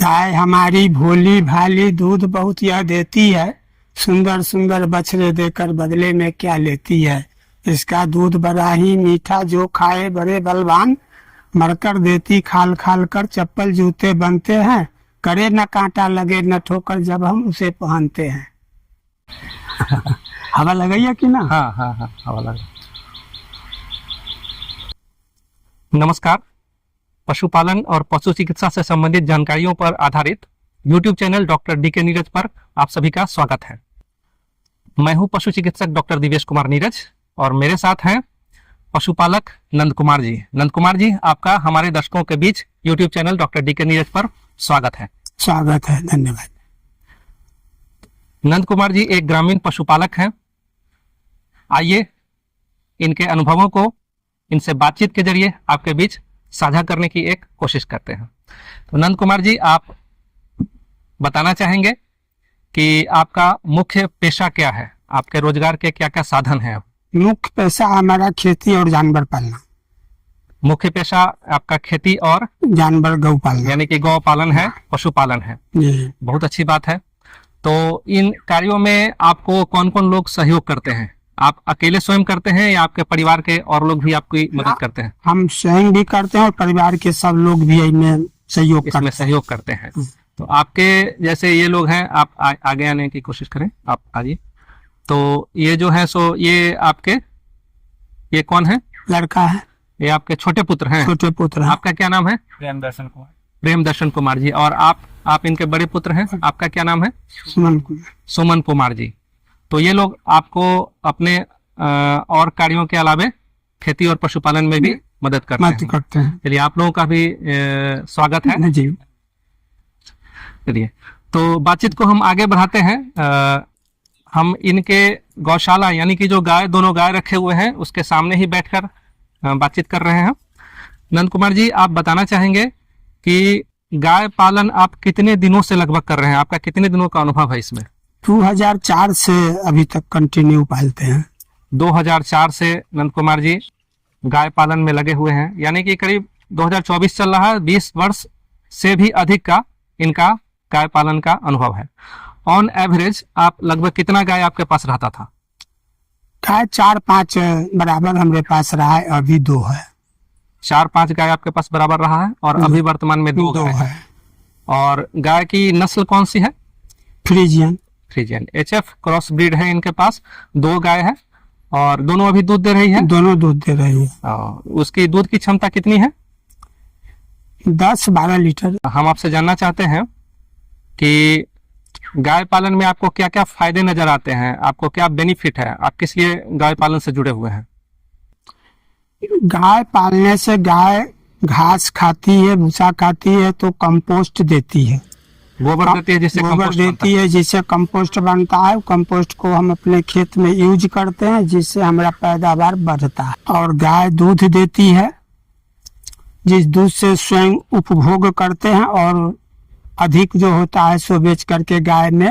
गाय हमारी भोली भाली दूध बहुत यह देती है, सुंदर सुंदर बछड़े देकर बदले में क्या लेती है। इसका दूध बड़ा ही मीठा, जो खाए बड़े बलवान, मरकर देती खाल खाल कर चप्पल जूते बनते हैं, करे न कांटा लगे न ठोकर जब हम उसे पहनते हैं। हवा लगाइए कि ना? हाँ हाँ हाँ, हवा लगा। नमस्कार, पशुपालन और पशु चिकित्सा से संबंधित जानकारियों पर आधारित YouTube channel doctor DK. Neeraj पर आप सभी का स्वागत है। मैं हूं पशु चिकित्सक डॉक्टर दिवेश कुमार नीरज और मेरे साथ हैं पशुपालक नंद कुमार जी। नंद कुमार जी, आपका हमारे दर्शकों के बीच YouTube channel doctor DK. Neeraj पर स्वागत है। स्वागत है, धन्यवाद। नंद कुमार जी एक ग्रामीण पशुपालक हैं। आइए इनके अनुभवों को इनसे बातचीत के जरिए आपके बीच साझा करने की एक कोशिश करते हैं। तो नंद कुमार जी, आप बताना चाहेंगे कि आपका मुख्य पेशा क्या है, आपके रोजगार के क्या क्या साधन हैं? मुख्य पेशा हमारा खेती और जानवर पालना। मुख्य पेशा आपका खेती और जानवर गौ पालना, यानी कि गौ पालन है, पशुपालन है। जी। बहुत अच्छी बात है। तो इन कार्यों में आपको कौन कौन लोग सहयोग करते हैं? आप अकेले स्वयं करते हैं या आपके परिवार के और लोग भी आपकी मदद करते हैं? हम स्वयं भी करते हैं और परिवार के सब लोग भी इसमें सहयोग करते हैं। तो आपके जैसे ये लोग हैं, आप आगे आने की कोशिश करें, आप आइए। तो ये जो है सो ये आपके, ये कौन है? लड़का है। ये आपके छोटे पुत्र हैं? छोटे पुत्र हैं। आपका क्या नाम है? प्रेम दर्शन कुमार। प्रेम दर्शन कुमार जी। और आप इनके बड़े पुत्र हैं, आपका क्या नाम है? सुमन कुमार। सुमन कुमार जी। तो ये लोग आपको अपने और कार्यों के अलावे खेती और पशुपालन में भी मदद करते हैं। चलिए, आप लोगों का भी स्वागत है जी। चलिए, तो बातचीत को हम आगे बढ़ाते हैं। हम इनके गौशाला यानी कि जो दोनों गाय रखे हुए हैं उसके सामने ही बैठकर बातचीत कर रहे हैं। नंद कुमार जी, आप बताना चाहेंगे कि गाय पालन आप कितने दिनों से लगभग कर रहे हैं? आपका कितने दिनों का अनुभव है इसमें? 2004 से अभी तक कंटिन्यू पालते हैं। 2004 से नंद कुमार जी गाय पालन में लगे हुए हैं, यानी कि करीब 2024 चल रहा है। 20 वर्ष से भी अधिक का इनका गाय पालन का अनुभव है। ऑन एवरेज आप लगभग कितना गाय आपके पास रहता था? गाय 4-5 बराबर हमारे पास रहा है, अभी 2 है। 4-5 गाय आपके पास बराबर रहा है और अभी वर्तमान में 2 है। और गाय की नस्ल कौन सी है? फ्रीजियन HF क्रॉस ब्रीड है इनके पास। 2 गाय है और दोनों अभी दूध दे रही है? दोनों दूध दे रही है। उसकी दूध की क्षमता कितनी है? 10-12 लीटर। हम आपसे जानना चाहते हैं कि गाय पालन में आपको क्या क्या फायदे नजर आते हैं, आपको क्या बेनिफिट है, आप किस लिए गाय पालन से जुड़े हुए हैं? गाय पालने से गाय घास खाती है, भूसा खाती है, तो कंपोस्ट देती है, गोबर देती है, जिससे कंपोस्ट बनता है। कंपोस्ट को हम अपने खेत में यूज करते हैं, जिससे हमारा पैदावार बढ़ता है। और गाय दूध देती है, जिस दूध से स्वयं उपभोग करते हैं और अधिक जो होता है सो बेच करके गाय में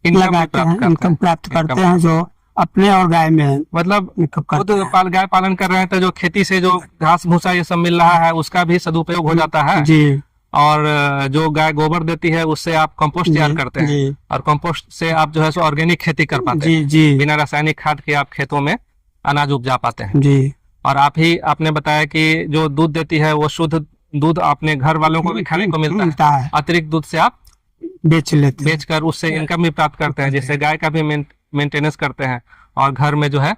लगाते हैं, इनकम प्राप्त करते हैं, जो अपने और गाय में मतलब खुद गाय पालन कर रहे हैं तो जो खेती से जो घास भूसा ये सब मिल रहा है उसका भी सदुपयोग हो जाता है जी। और जो गाय गोबर देती है उससे आप कंपोस्ट तैयार करते हैं और कंपोस्ट से आप जो है सो ऑर्गेनिक खेती कर पाते हैं जी। बिना रासायनिक खाद के आप खेतों में अनाज उपजा पाते हैं जी। और आपने बताया कि जो दूध देती है वो शुद्ध दूध अपने घर वालों को भी खाने को मिलता है। अतिरिक्त दूध से आप बेचकर उससे इनकम भी प्राप्त करते हैं, जिससे गाय का भी मेंटेनेंस करते हैं और घर में जो है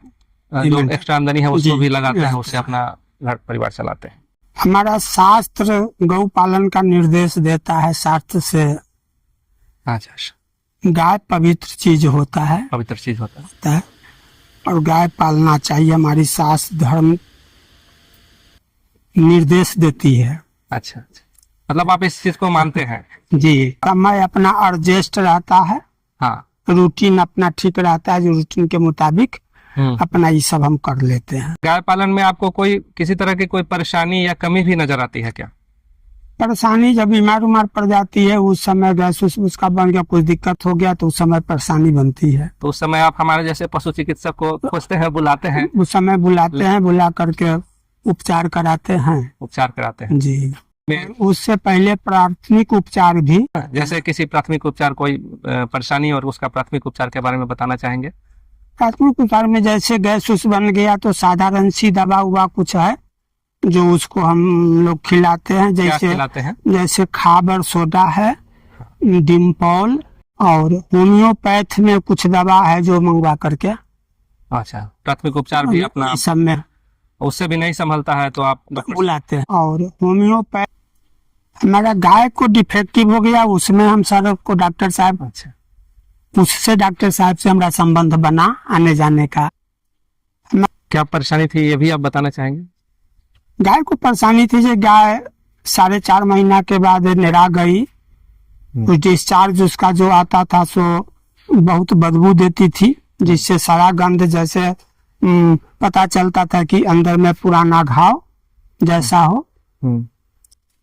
जो एक्स्ट्रा आमदनी है उसको भी लगाते हैं, उससे अपना घर परिवार चलाते हैं। हमारा शास्त्र गौ पालन का निर्देश देता है, शास्त्र से। अच्छा। गाय पवित्र चीज होता है और गाय पालना चाहिए, हमारी शास्त्र धर्म निर्देश देती है। अच्छा, मतलब आप इस चीज को मानते हैं? जी। समय अपना एडजस्ट रहता है। हाँ। रूटीन अपना ठीक रहता है, जो रूटीन के मुताबिक अपना ये सब हम कर लेते हैं। गाय पालन में आपको किसी तरह की कोई परेशानी या कमी भी नजर आती है क्या? परेशानी जब बीमार पड़ जाती है, उस समय गैस उसका बन गया, कुछ दिक्कत हो गया तो उस समय परेशानी बनती है। तो उस समय आप हमारे जैसे पशु चिकित्सक को खोजते हैं, बुलाते हैं? उस समय बुलाते हैं, बुला करके उपचार कराते हैं जी। उससे पहले प्राथमिक उपचार भी, जैसे किसी प्राथमिक उपचार, कोई परेशानी और उसका प्राथमिक उपचार के बारे में बताना चाहेंगे? प्राथमिक उपचार में जैसे गैस उस बन गया तो साधारण सी दवा हुआ कुछ है जो उसको हम लोग खिलाते हैं, क्या जैसे खिलाते हैं? जैसे खाबर सोडा है, डिम्पॉल, और होम्योपैथ में कुछ दवा है जो मंगवा करके अच्छा, प्राथमिक उपचार भी अपना, इस सब में उससे भी नहीं संभलता है तो आप बुलाते हैं। और होम्योपैथ हमारा गाय को डिफेक्टिव हो गया, उसमें हम सर को डॉक्टर साहब, अच्छा, उससे डॉक्टर साहब से हमारा संबंध बना आने जाने का। क्या परेशानी थी ये भी आप बताना चाहेंगे? गाय को परेशानी थी जो गाय 4.5 महीना के बाद निरा गई, कुछ डिस्चार्ज उसका जो आता था सो बहुत बदबू देती थी, जिससे सारा गंध जैसे पता चलता था कि अंदर में पुराना घाव जैसा हो।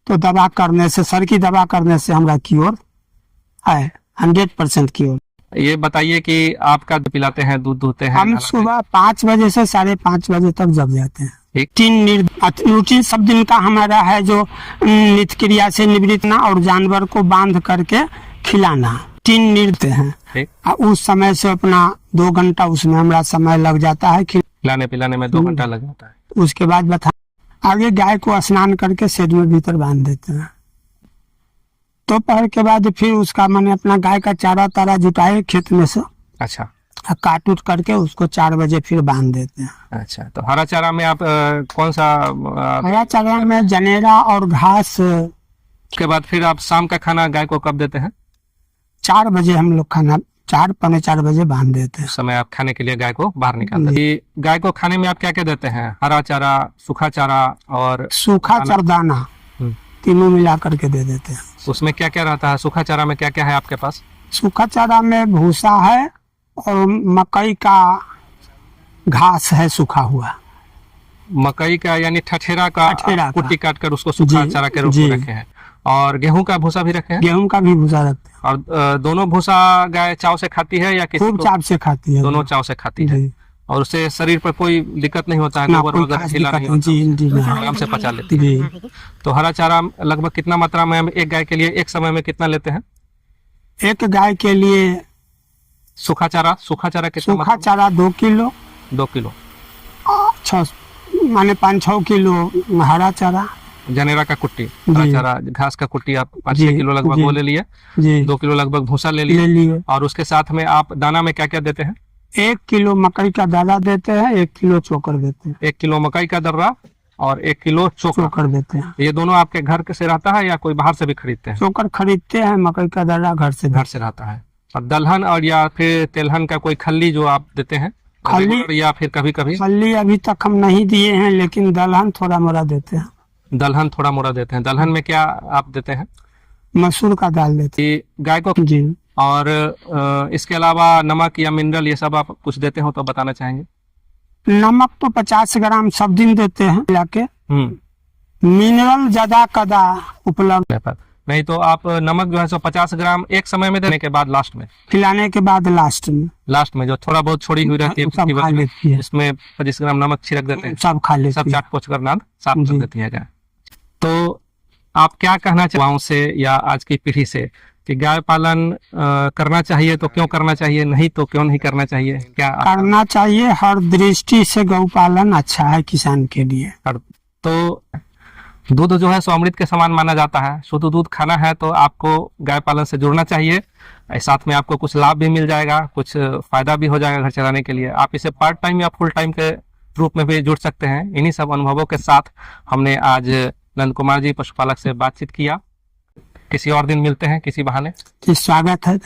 तो दवा करने से, सर की दवा करने से हमारा क्योर है, 100% क्योर। ये बताइए कि आपका दूध पिलाते हैं, दूध दुहते हैं? हम सुबह 5 बजे से 5:30 बजे तक जग जाते हैं। ठीक। 3 रूटीन सब दिन का हमारा है जो नित्य क्रिया से निवृत्त ना, और जानवर को बांध करके खिलाना, 3 नृत्य हैं। ठीक। उस समय से अपना 2 घंटा उसमें हमारा समय लग जाता है, खिलाने पिलाने में 2 घंटा लग जाता है। उसके बाद बता आगे गाय को स्नान करके शेड में भीतर बांध देते हैं। दोपहर के बाद फिर उसका मैंने अपना गाय का चारा तारा जुटाए खेत में से, अच्छा, काट उट करके उसको 4 बजे फिर बांध देते हैं। अच्छा, तो हरा चारा में आप कौन सा हरा चारा में जनेरा और घास। के बाद फिर आप शाम का खाना गाय को कब देते हैं? 4 बजे हम लोग खाना 4 पौने 4 बजे बांध देते हैं। उस समय आप खाने के लिए गाय को बाहर निकालते हैं। गाय को खाने में आप क्या क्या देते हैं? हरा चारा, सूखा चारा और सूखा चरदाना, तीनों मिला करके दे देते हैं। उसमें क्या क्या रहता है? सूखा चारा में क्या क्या है आपके पास? सूखा चारा में भूसा है और मकई का घास है सूखा हुआ। मकई का यानी ठठेरा का कुट्टी काट कर उसको सूखा चारा के रूप में रखे हैं। और गेहूं का भूसा भी रखे हैं? गेहूं का भी भूसा रखते हैं। और दोनों भूसा गाय चाव से खाती है या किसी खूब चाव से खाती है? दोनों चाव से खाती है। और उससे शरीर पर कोई दिक्कत नहीं होता है? गोबर वगैरह ढीला नहीं होता, आराम से पचा लेती है। तो हरा चारा लगभग कितना मात्रा में एक गाय के लिए एक समय में कितना लेते हैं? एक गाय के लिए सूखा चारा कितना? सूखा चारा 2 किलो। 2 किलो। 6 माने 5-6 किलो हरा चारा। जनेरा का कुट्टी, हरा चारा, घास का कुट्टी आप 5-6 किलो लगभग वो ले लिए। 2 किलो लगभग भूसा ले लिए। और उसके साथ में आप दाना में क्या क्या देते हैं? 1 किलो मकई का दाना देते हैं, 1 किलो चोकर देते हैं। 1 किलो मकई का दर्रा और 1 किलो चोकर देते हैं। ये दोनों आपके घर से रहता है या कोई बाहर से भी खरीदते हैं? चोकर खरीदते हैं, मकई का दर्रा घर से रहता है। और दलहन और या फिर तेलहन का कोई खल्ली जो आप देते हैं? खल्ली या फिर कभी कभी? खल्ली अभी तक हम नहीं दिए हैं, लेकिन दलहन थोड़ा मोड़ा देते हैं। दलहन थोड़ा मोड़ा देते हैं। दलहन में क्या आप देते हैं? मसूर का दाल देते हैं गाय को जी। और इसके अलावा नमक या मिनरल ये सब आप कुछ देते हो तो बताना चाहेंगे? नमक तो 50 ग्राम सब दिन देते हैं लाके। मिनरल ज्यादा कदा उपलब्ध नहीं तो आप नमक जो है 150 ग्राम एक समय में देने के बाद लास्ट में खिलाने के बाद लास्ट में जो थोड़ा बहुत छोड़ी हुई रहती है इसमें 25 ग्राम नमक छिड़क देते हैं, सब खा लेते, सब चाट पोछ कर नाद साफ कर देती है गाय। तो आप क्या कहना चाहें से या आज की पीढ़ी से कि गाय पालन करना चाहिए तो क्यों करना चाहिए, नहीं तो क्यों नहीं करना चाहिए? क्या करना चाहिए? हर दृष्टि से गौ पालन अच्छा है किसान के लिए। तो दूध जो है सो अमृत के समान माना जाता है। शुद्ध दूध खाना है तो आपको गाय पालन से जुड़ना चाहिए। साथ में आपको कुछ लाभ भी मिल जाएगा, कुछ फायदा भी हो जाएगा घर चलाने के लिए। आप इसे पार्ट टाइम या फुल टाइम के रूप में भी जुड़ सकते हैं। इन्हीं सब अनुभवों के साथ हमने आज नंद कुमार जी पशुपालक से बातचीत किया। किसी और दिन मिलते हैं किसी बहाने। स्वागत है।